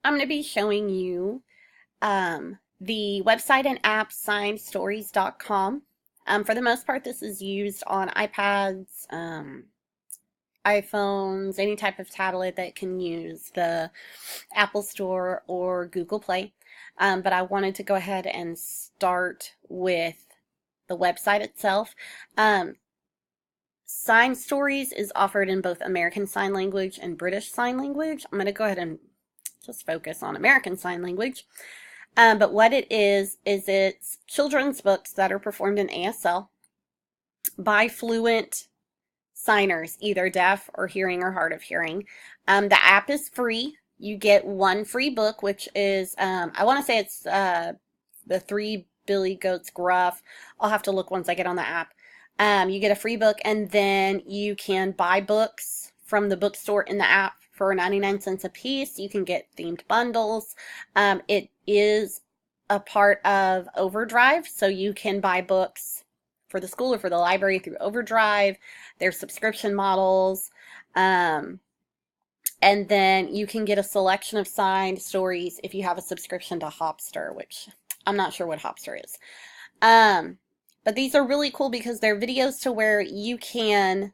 I'm going to be showing you the website and app signedstories.com. For the most part, this is used on iPads, iPhones, any type of tablet that can use the Apple Store or Google Play. But I wanted to go ahead and start with the website itself. Sign Stories is offered in both American Sign Language and British Sign Language. I'm going to go ahead and just focus on American Sign Language. But what it is it's children's books that are performed in ASL by fluent signers, either deaf or hearing or hard of hearing. The app is free. You get one free book, which is, I want to say it's the Three Billy Goats Gruff. I'll have to look once I get on the app. You get a free book, and then you can buy books from the bookstore in the app for 99 cents a piece. You can get themed bundles. It is a part of Overdrive, so you can buy books for the school or for the library through Overdrive. There's subscription models. And then you can get a selection of signed stories if you have a subscription to Hopster, which I'm not sure what Hopster is. But these are really cool because they're videos to where you can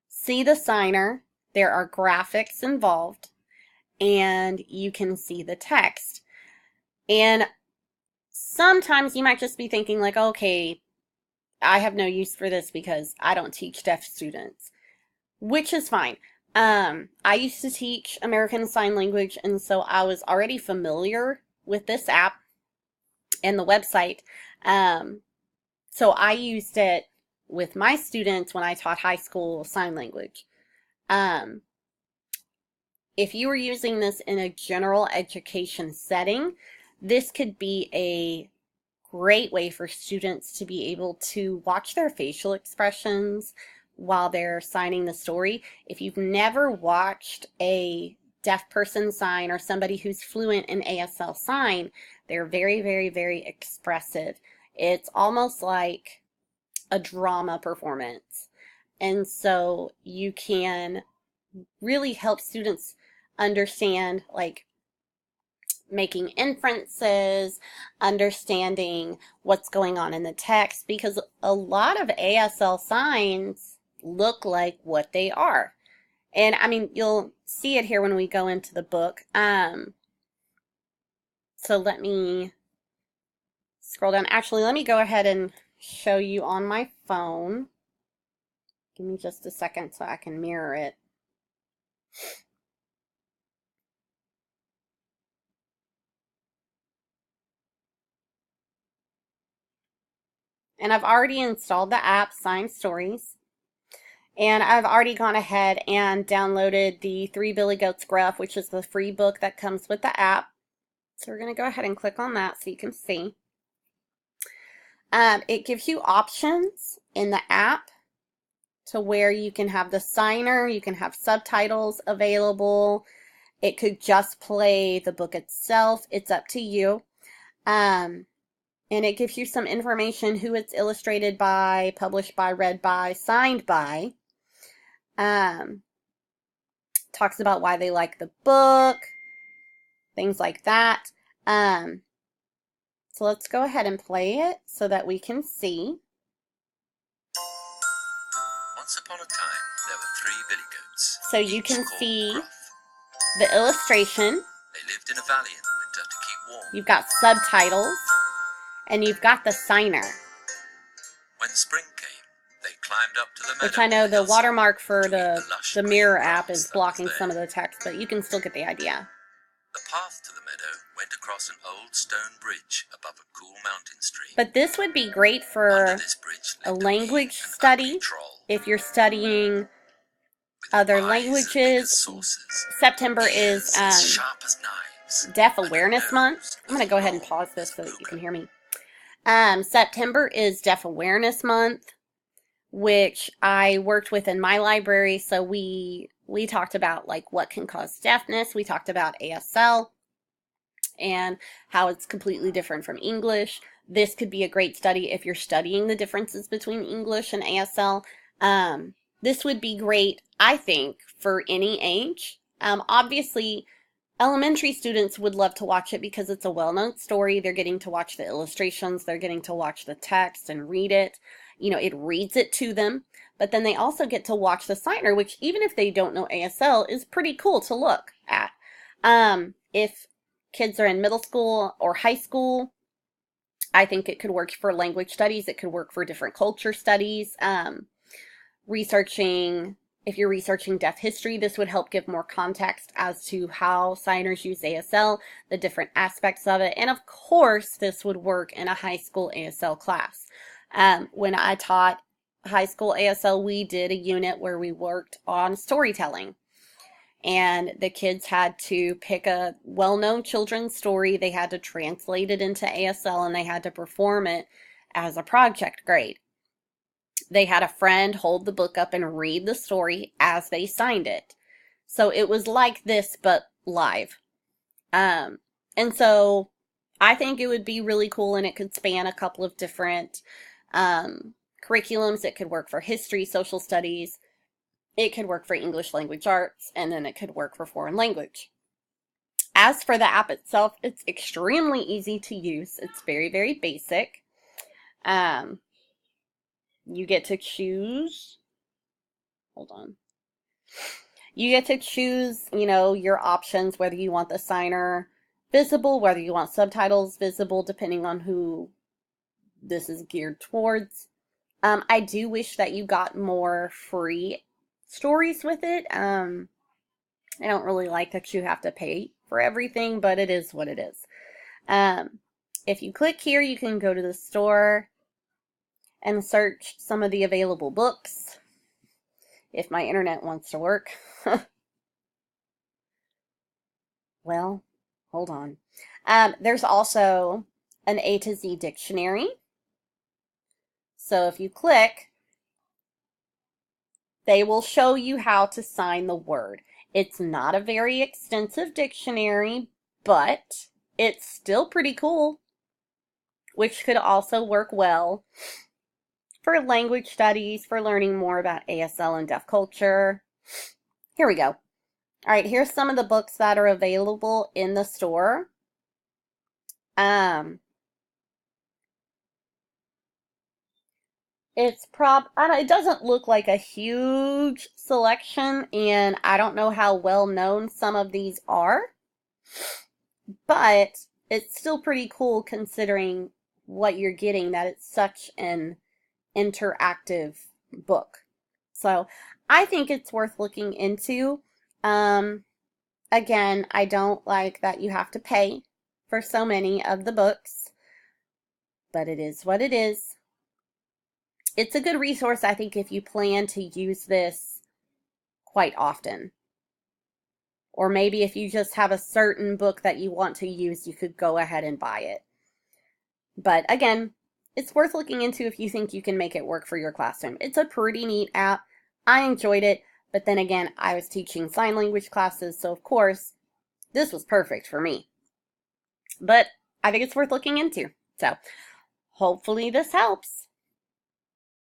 see the signer. There are graphics involved, and you can see the text. And sometimes you might just be thinking like, okay, I have no use for this because I don't teach deaf students, which is fine. I used to teach American Sign Language, and so I was already familiar with this app and the website. So I used it with my students when I taught high school sign language. If you were using this in a general education setting, this could be a great way for students to be able to watch their facial expressions while they're signing the story. If you've never watched a deaf person sign or somebody who's fluent in ASL sign, they're very, very, very expressive. It's almost like a drama performance. And so you can really help students understand, like, making inferences, understanding what's going on in the text, because a lot of ASL signs look like what they are. And I mean, you'll see it here when we go into the book. So let me scroll down. Actually, let me go ahead and show you on my phone. Give me just a second so I can mirror it. And I've already installed the app Sign Stories. And I've already gone ahead and downloaded the Three Billy Goats Gruff, which is the free book that comes with the app. So we're going to go ahead and click on that so you can see. It gives you options in the app to where you can have the signer, you can have subtitles available. It could just play the book itself. It's up to you. And it gives you some information, who it's illustrated by, published by, read by, signed by. Talks about why they like the book, things like that. So let's go ahead and play it so that we can see. Once upon a time, there were 3 billy goats. So you can see the illustration. They lived in a valley in the winter to keep warm. You've got subtitles, and you've got the signer. When spring came, they climbed up to the meadow. Which I know the watermark for the mirror app is blocking some of the text, but you can still get the idea. The path to the meadow went across an old stone bridge above a cool mountain stream. But this would be great for a language study. If you're studying other languages. September is Deaf Awareness Month. I'm going to go ahead and pause this so that you can hear me. September is Deaf Awareness Month, which I worked with in my library. So we talked about like what can cause deafness. We talked about ASL and how it's completely different from English. This could be a great study if you're studying the differences between English and ASL. This would be great, I think, for any age. Obviously, Elementary students would love to watch it because it's a well-known story. They're getting to watch the illustrations, they're getting to watch the text and read it. You know, it reads it to them, but then they also get to watch the signer, which even if they don't know ASL is pretty cool to look at. If kids are in middle school or high school, I think it could work for language studies. It could work for different culture studies. Researching, if you're researching deaf history, this would help give more context as to how signers use ASL, the different aspects of it. And of course, this would work in a high school ASL class. When I taught high school ASL, we did a unit where we worked on storytelling. And the kids had to pick a well-known children's story. They had to translate it into ASL and they had to perform it as a project grade. They had a friend hold the book up and read the story as they signed it. So it was like this, but live. And so I think it would be really cool, and it could span a couple of different curriculums. It could work for history, social studies. It could work for English language arts, and then it could work for foreign language. As for the app itself, it's extremely easy to use. It's very, very basic. You get to choose, hold on. You get to choose, you know, your options, whether you want the signer visible, whether you want subtitles visible, depending on who this is geared towards. I do wish that you got more free stories with it. I don't really like that you have to pay for everything, but it is what it is. If you click here, you can go to the store and search some of the available books, if my internet wants to work. Well, hold on. There's also an A to Z dictionary. So if you click, they will show you how to sign the word. It's not a very extensive dictionary, but it's still pretty cool, which could also work well for language studies, for learning more about ASL and deaf culture. Here we go. All right, here's some of the books that are available in the store. It doesn't look like a huge selection, and I don't know how well known some of these are, but it's still pretty cool considering what you're getting, that it's such an interactive book. So I think it's worth looking into. Again, I don't like that you have to pay for so many of the books, but it is what it is. It's a good resource, I think, if you plan to use this quite often. Or maybe if you just have a certain book that you want to use, you could go ahead and buy it. But again, it's worth looking into if you think you can make it work for your classroom. It's a pretty neat app. I enjoyed it, but then again, I was teaching sign language classes, so of course, this was perfect for me. But I think it's worth looking into. So hopefully this helps.